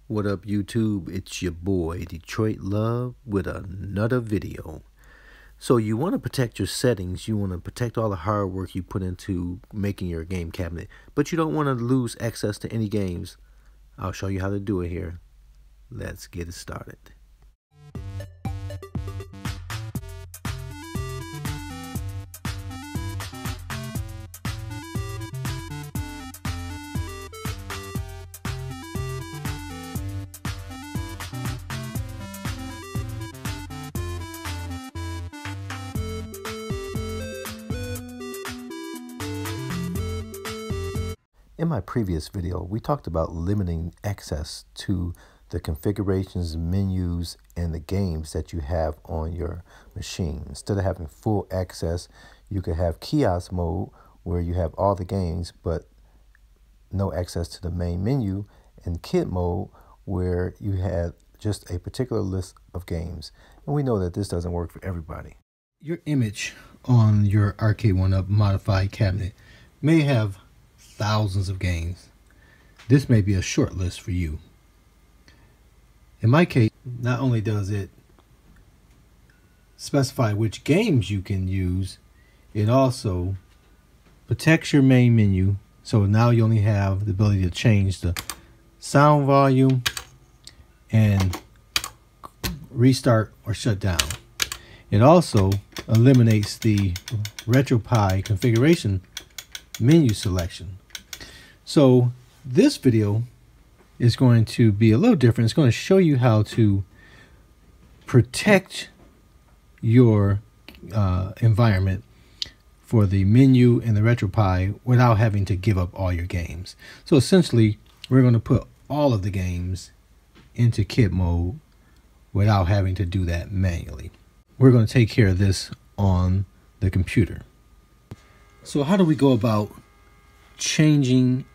What up, YouTube? It's your boy Detroit Love with another video. So you want to protect your settings, you want to protect all the hard work you put into making your game cabinet, but you don't want to lose access to any games. I'll show you how to do it here. Let's get it started. In my previous video, we talked about limiting access to the configurations, menus, and the games that you have on your machine. Instead of having full access, you could have kiosk mode where you have all the games but no access to the main menu, and kit mode where you have just a particular list of games. And we know that this doesn't work for everybody. Your image on your Arcade1Up modified cabinet may have thousands of games. This may be a short list for you. In my case, not only does it specify which games you can use, it also protects your main menu. So now you only have the ability to change the sound volume and restart or shut down. It also eliminates the Retropie configuration menu selection. So this video is going to be a little different. It's going to show you how to protect your environment for the menu and the Retropie without having to give up all your games. So essentially, we're going to put all of the games into kit mode without having to do that manually. We're going to take care of this on the computer. So how do we go about changing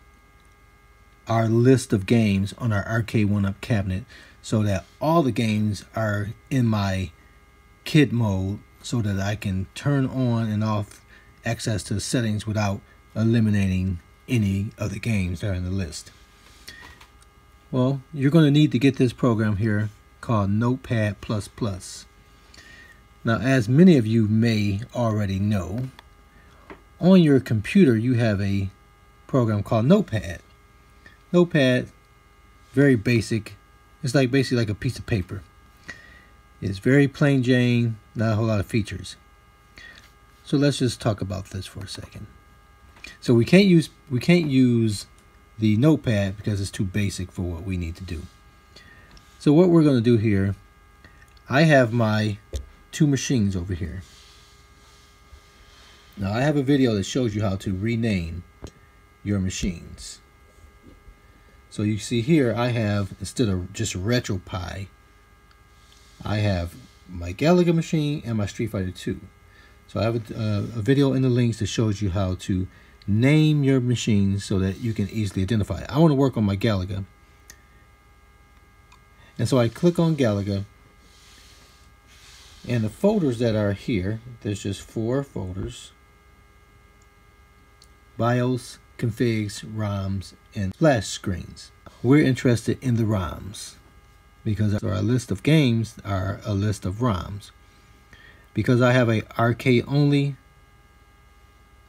our list of games on our Arcade1Up cabinet so that all the games are in my kit mode so that I can turn on and off access to the settings without eliminating any of the games that are in the list? Well, you're going to need to get this program here called Notepad++. Now, as many of you may already know, on your computer you have a program called Notepad. Notepad, very basic. It's like basically like a piece of paper. It's very plain Jane, not a whole lot of features. So let's just talk about this for a second. So we can't use the Notepad because it's too basic for what we need to do. So what we're going to do here, I have my two machines over here. Now I have a video that shows you how to rename your machines. So you see here I have, instead of just Retropie, I have my Galaga machine and my Street Fighter 2. So I have a video in the links that shows you how to name your machines so that you can easily identify it. I want to work on my Galaga. And so I click on Galaga. And the folders that are here, there's just 4 folders: BIOS, configs, ROMs, and splash screens. We're interested in the ROMs because our list of games are a list of ROMs. Because I have a arcade only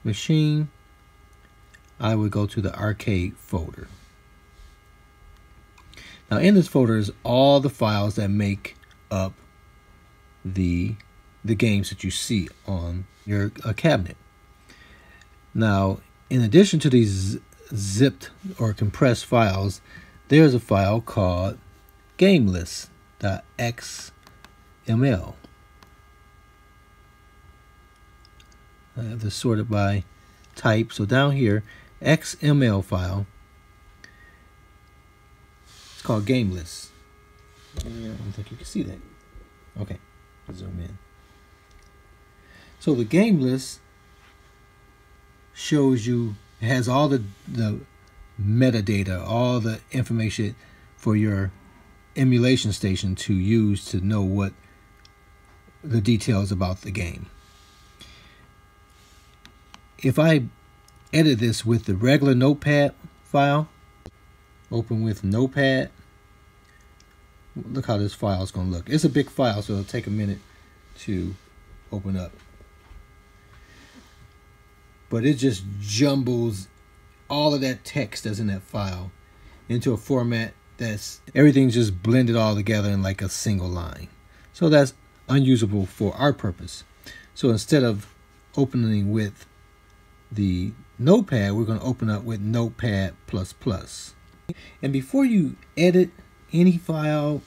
machine, I would go to the arcade folder. Now in this folder is all the files that make up the games that you see on your cabinet. Now, in addition to these zipped or compressed files, there's a file called GameList.xml. I have this sorted by type. So down here, XML file. It's called GameList. I don't think you can see that. Okay, zoom in. So the GameList shows you, it has all the metadata, all the information for your EmulationStation to use to know what the details about the game. If I edit this with the regular Notepad file, open with Notepad, look how this file is going to look. It's a big file, so it'll take a minute to open up. But it just jumbles all of that text that's in that file into a format that's everything's just blended all together in like a single line. So that's unusable for our purpose. So instead of opening with the Notepad, we're going to open up with Notepad++. And before you edit any file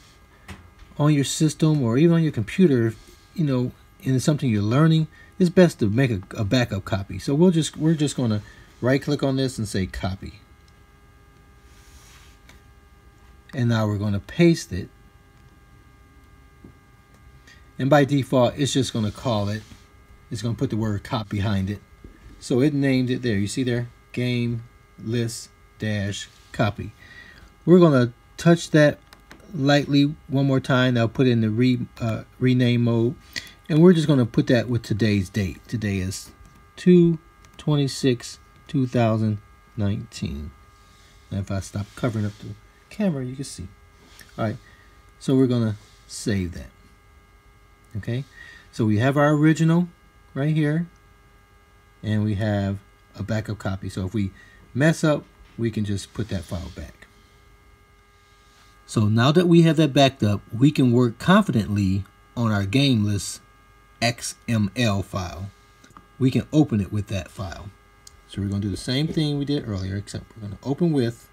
on your system or even on your computer, you know, in something you're learning, it's best to make a backup copy. So we're just going to right click on this and say copy. And now we're going to paste it. And by default, it's just going to call it, it's going to put the word copy behind it. So it named it there. You see there? Game list dash copy. We're going to touch that lightly one more time. I'll put it in the rename mode. And we're just going to put that with today's date. Today is 2/26/2019. And if I stop covering up the camera, you can see. All right. So we're going to save that. Okay. So we have our original right here. And we have a backup copy. So if we mess up, we can just put that file back. So now that we have that backed up, we can work confidently on our game list XML file. We can open it with that file. So we're going to do the same thing we did earlier, except we're going to open with,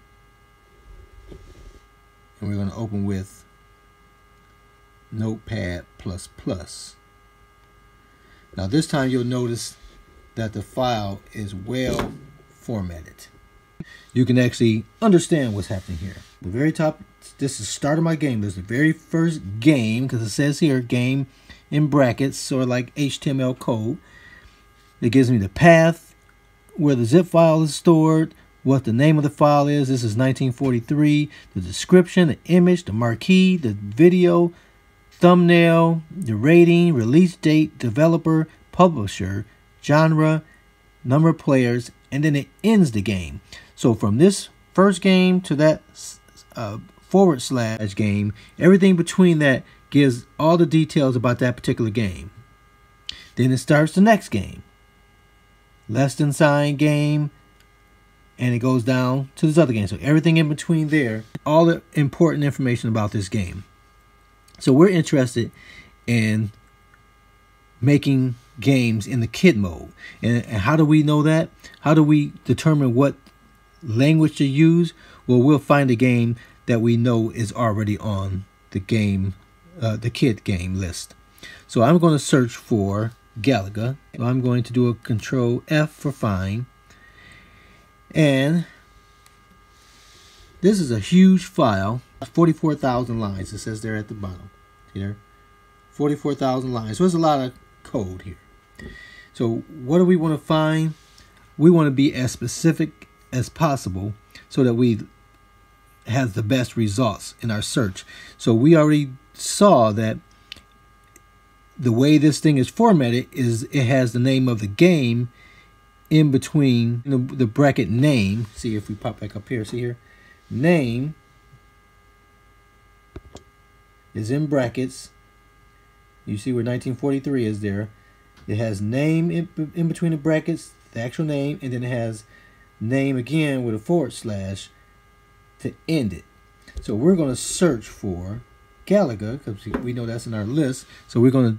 and we're going to open with Notepad++. Now this time you'll notice that the file is well formatted. You can actually understand what's happening here. The very top, this is the start of my game list. The very first game, because it says here game in brackets, or like HTML code. It gives me the path, where the zip file is stored, what the name of the file is. This is 1943. The description, the image, the marquee, the video, thumbnail, the rating, release date, developer, publisher, genre, number of players, and then it ends the game. So from this first game to that / game, everything between that gives all the details about that particular game. Then it starts the next game. Less than sign game, and it goes down to this other game. So everything in between there, all the important information about this game. So we're interested in making games in the Kidmode. And how do we know that? How do we determine what language to use? Well, we'll find a game that we know is already on the game, the Kid game list. So I'm going to search for Galaga. So I'm going to do a Control F for find. And this is a huge file, 44,000 lines. It says there at the bottom. See there? 44,000 lines. So there's a lot of code here. So what do we want to find? We want to be as specific as possible so that we have the best results in our search. So we already saw that the way this thing is formatted is it has the name of the game in between the bracket name. See if we pop back up here. See here? Name is in brackets. You see where 1943 is there. It has name in between the brackets, the actual name, and then it has name again with a / to end it. So we're going to search for Galaga because we know that's in our list. So we're going to,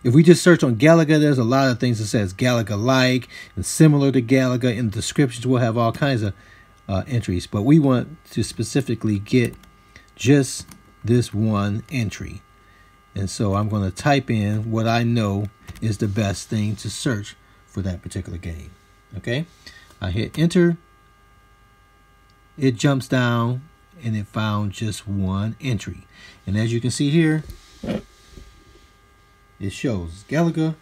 if we just search on Galaga, there's a lot of things that says Galaga-like and similar to Galaga. In the descriptions, we'll have all kinds of entries. But we want to specifically get just this one entry. And so I'm going to type in what I know is the best thing to search for that particular game. Okay, I hit enter. It jumps down and it found just one entry. And as you can see here, it shows Galaga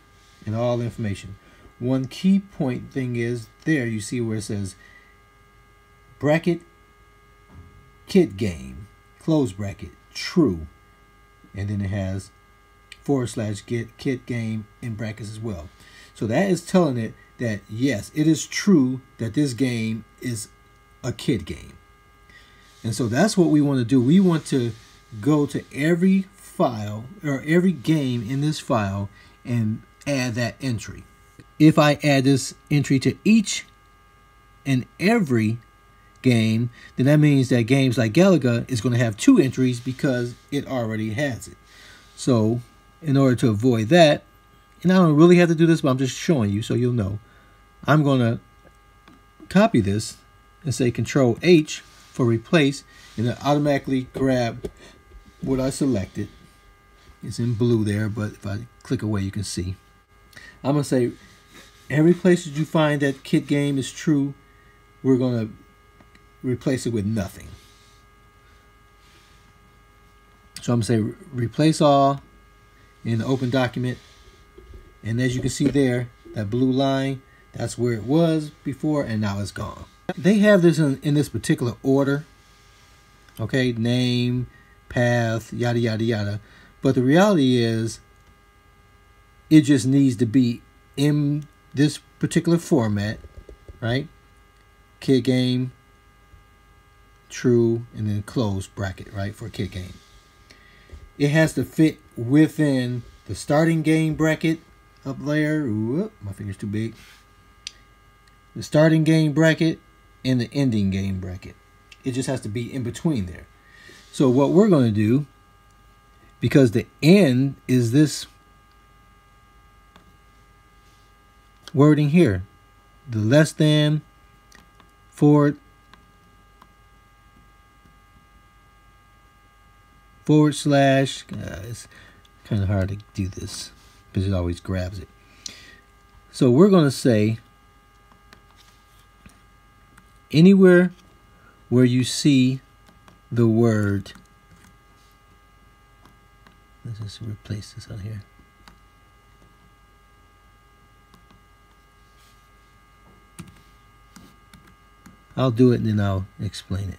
and all the information. One key point thing is there you see where it says bracket kid game, close bracket, true. And then it has / get kid game in brackets as well. So that is telling it that yes, it is true that this game is a kid game. And so that's what we want to do. We want to go to every file or every game in this file and add that entry. If I add this entry to each and every game, then that means that games like Galaga is going to have 2 entries because it already has it. So in order to avoid that, and I don't really have to do this, but I'm just showing you so you'll know, I'm going to copy this and say Control H for replace, and it automatically grab what I selected. It's in blue there, but if I click away you can see. I'm going to say every place that you find that kit game is true, we're going to replace it with nothing. So I'm going to say replace all in the open document, and as you can see there, that blue line, that's where it was before and now it's gone. They have this in this particular order, okay, name, path, yada yada yada, but the reality is it just needs to be in this particular format, right? Kid game, true, and then close bracket, right, for kid game. It has to fit within the starting game bracket up there. Ooh, my finger's too big. The starting game bracket and the ending game bracket. It just has to be in between there. So what we're going to do, because the end is this wording here, the less than, forward slash, it's kind of hard to do this because it always grabs it. So we're going to say anywhere where you see the word, let's just replace this on here. I'll do it and then I'll explain it.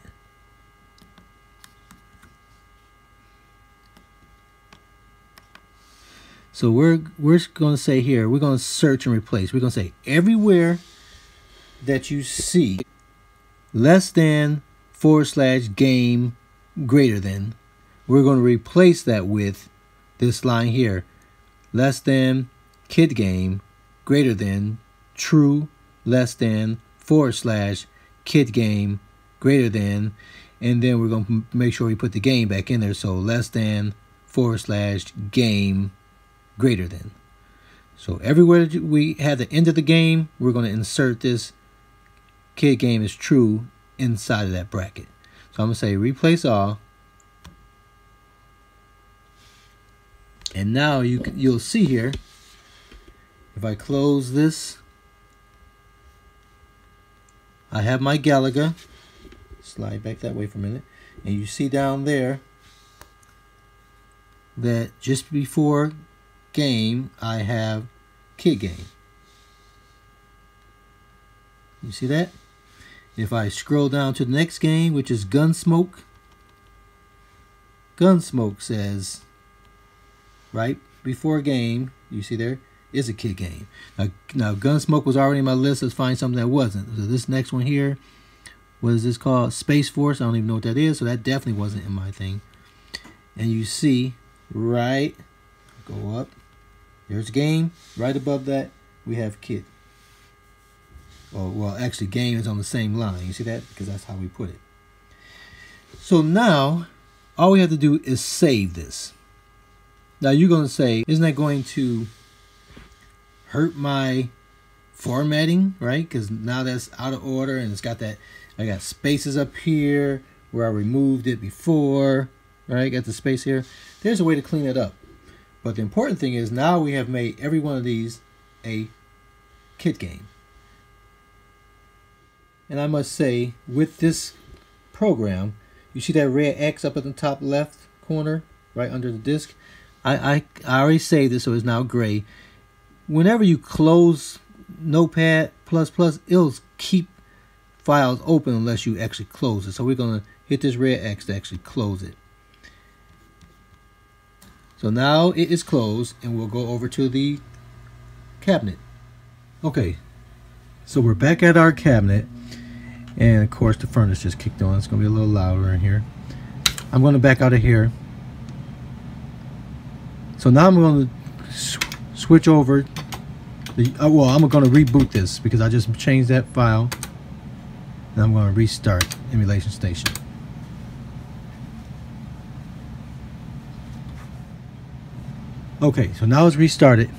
So we're going to say here, we're going to search and replace. We're going to say everywhere that you see less than / game greater than, we're going to replace that with this line here, less than kid game greater than true less than / kid game greater than, and then we're going to make sure we put the game back in there, so less than / game greater than. So everywhere we have the end of the game, we're going to insert this kid game is true inside of that bracket. So I'm going to say replace all, and now you'll see here, if I close this, I have my Galaga. Slide back that way for a minute, and you see down there that just before game I have kid game. You see that? If I scroll down to the next game, which is Gunsmoke, Gunsmoke says right before game, you see there is a kid game. Now Gunsmoke was already in my list. Let's find something that wasn't. So this next one here, what is this called? Space Force. I don't even know what that is, so that definitely wasn't in my thing. And you see right, go up, there's game. Right above that we have kid. Oh, well, actually game is on the same line. You see that? Because that's how we put it. So now all we have to do is save this. Now you're going to say, isn't that going to hurt my formatting, right? Because now that's out of order, and it's got that, I got spaces up here where I removed it before, right? Got the space here. There's a way to clean it up. But the important thing is now we have made every one of these a kit game. And I must say, with this program, you see that red X up at the top left corner, right under the disk? I already saved this, so it's now gray. Whenever you close Notepad++, it'll keep files open unless you actually close it. So we're going to hit this red X to actually close it. So now it is closed, and we'll go over to the cabinet. Okay, so we're back at our cabinet, and of course the furnace just kicked on. It's going to be a little louder in here. I'm going to back out of here. So now I'm going to switch over. Well, I'm going to reboot this because I just changed that file. And I'm going to restart EmulationStation. Okay, so now it's restarted.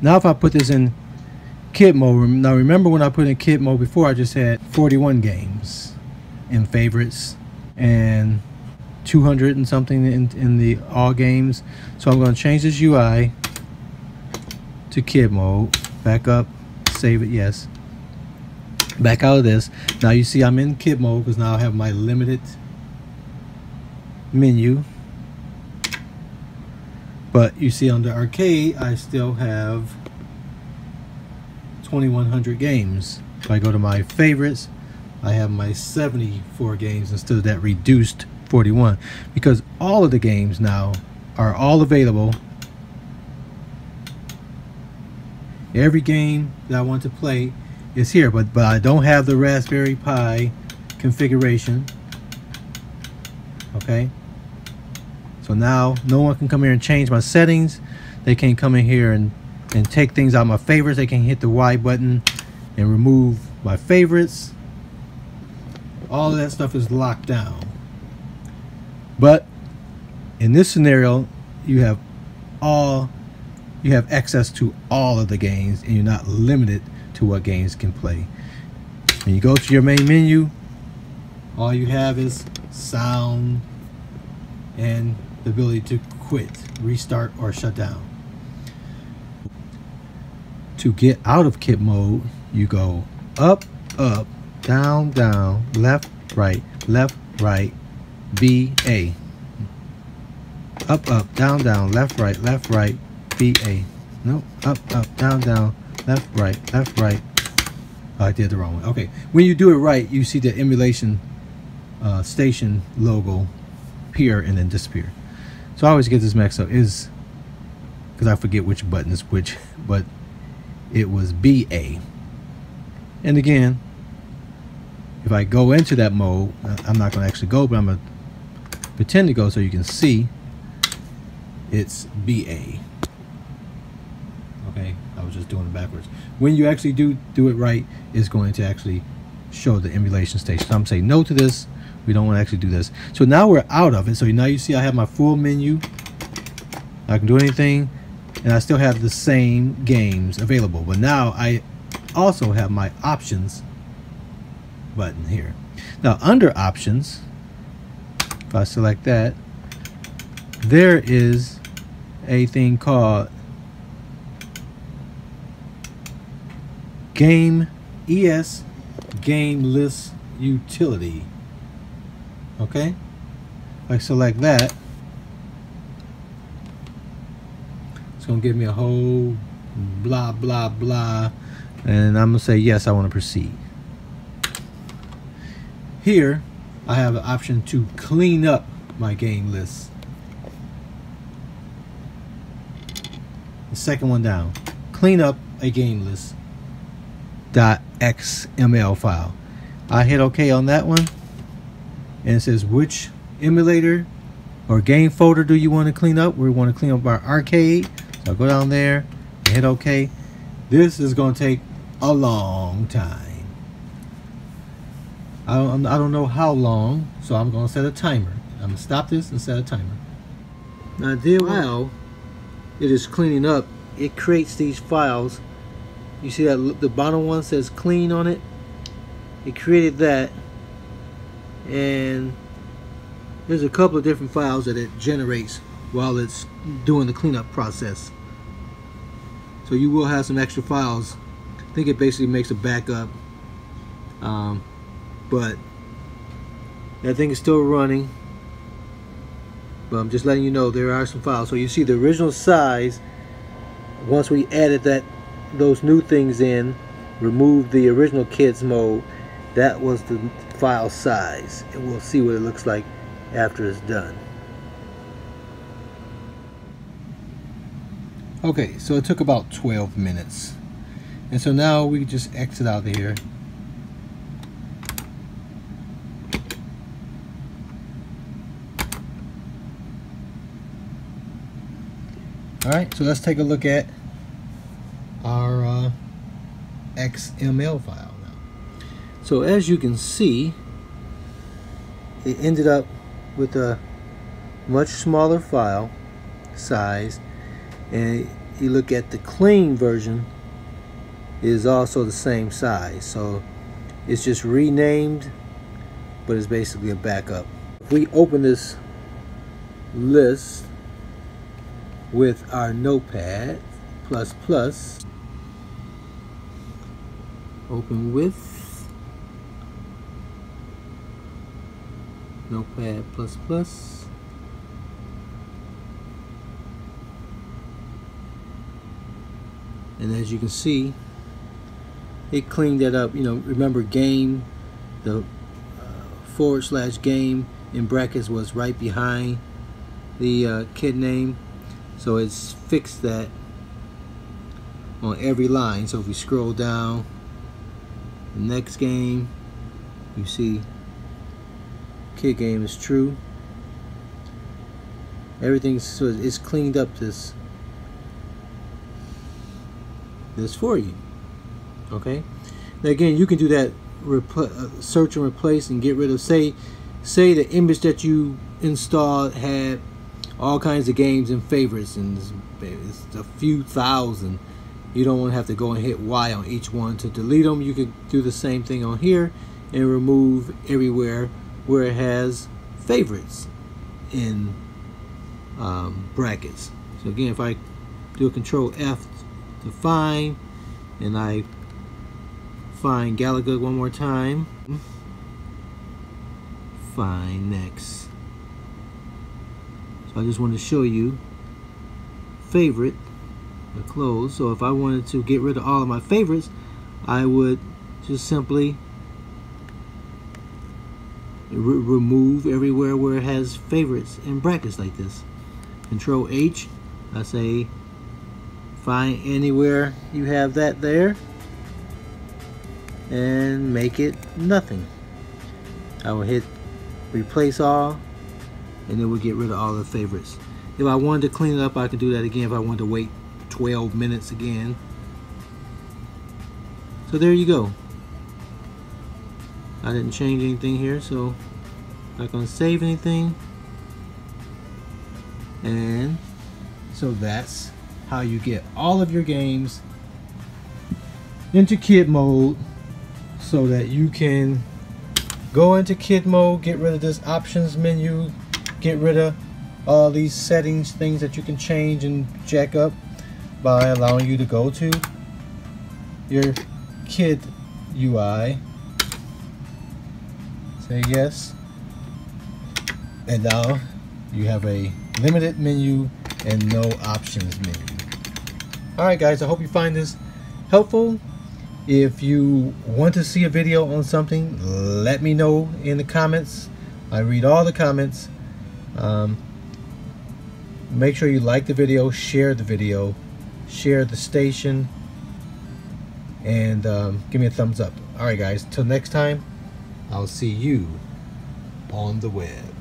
Now if I put this in Kidmode, now remember when I put in Kidmode before, I just had 41 games in favorites and 200 and something in the all games. So I'm going to change this UI to Kidmode. Back up, save it, yes. Back out of this. Now you see I'm in Kidmode because now I have my limited menu. But you see under Arcade, I still have 2,100 games. If I go to my favorites, I have my 74 games instead of that reduced 41. Because all of the games now are all available. Every game that I want to play is here, but I don't have the Raspberry Pi configuration. Okay. So now no one can come here and change my settings. They can't come in here and take things out of my favorites. They can hit the Y button and remove my favorites. All of that stuff is locked down. But in this scenario, you have access to all of the games and you're not limited to what games can play. When you go to your main menu, all you have is sound and the ability to quit, restart, or shut down. To get out of Kidmode, you go up, up, down, down, left, right, BA. Up, up, down, down, left, right, BA. No, up, up, down, down, left, right. Oh, I did the wrong one. Okay, when you do it right, you see the emulation station logo appear and then disappear. So I always get this mixed up, is because I forget which button is which, but it was BA. And again, if I go into that mode, I'm not going to actually go, but I'm going to pretend to go so you can see it's BA. Okay, I was just doing it backwards. When you actually do it right, it's going to actually show the emulation station. So I'm saying no to this. We don't want to actually do this. So now we're out of it. So now you see I have my full menu. I can do anything, and I still have the same games available. But now I also have my options button here. Now under options, if I select that, there is a thing called Game List Utility. Okay, I select that. It's gonna give me a whole blah blah blah, and I'm gonna say yes, I want to proceed. Here I have an option to clean up my game list. The second one down, clean up a game list .xml file. I hit OK on that one, and it says which emulator or game folder do you want to clean up. We want to clean up our arcade, so I'll go down there and hit OK. This is going to take a long time. I don't know how long, so I'm going to set a timer. I'm going to stop this and set a timer. Now while it is cleaning up, it creates these files. You see that the bottom one says clean on it? It created that, and there's a couple of different files that it generates while it's doing the cleanup process. So you will have some extra files. I think it basically makes a backup, but that thing is still running. But I'm just letting you know there are some files. So you see the original size. Once we added those new things in, removed the original Kidmode, that was the file size, and we'll see what it looks like after it's done. Okay, so it took about 12 minutes, and so now we just exit out of here. Alright, so let's take a look at our XML file now. So as you can see, it ended up with a much smaller file size, and you look at the clean version is also the same size. So it's just renamed, but it's basically a backup. If we open this list with our Notepad ++, open with Notepad ++, and as you can see, it cleaned that up. You know, remember game, the /game in brackets was right behind the kid name, so it's fixed that on every line. So if we scroll down, the next game, you see kid game is true. Everything's, so it's cleaned up this for you. Okay, now again, you can do that, search and replace and get rid of, say the image that you installed had all kinds of games and favorites, and it's a few thousand. You don't want to have to go and hit Y on each one to delete them. You could do the same thing on here and remove everywhere where it has favorites in brackets. So again, if I do a Control F to find, and I find Galaga one more time, find next. So I just wanted to show you favorite, the close. So if I wanted to get rid of all of my favorites, I would just simply remove everywhere where it has favorites in brackets like this. Control H, I say find anywhere you have that there and make it nothing. I will hit replace all, and it will get rid of all the favorites. If I wanted to clean it up, I could do that again if I wanted to wait 12 minutes again. So there you go. I didn't change anything here, so I'm not going to save anything. And so that's how you get all of your games into Kidmode, so that you can go into Kidmode, get rid of this options menu, get rid of all these settings, things that you can change and jack up, by allowing you to go to your Kid UI, say yes, and now you have a limited menu and no options menu. Alright guys, I hope you find this helpful. If you want to see a video on something, let me know in the comments. I read all the comments. Make sure you like the video, share the station, and give me a thumbs up. Alright guys, till next time, I'll see you on the web.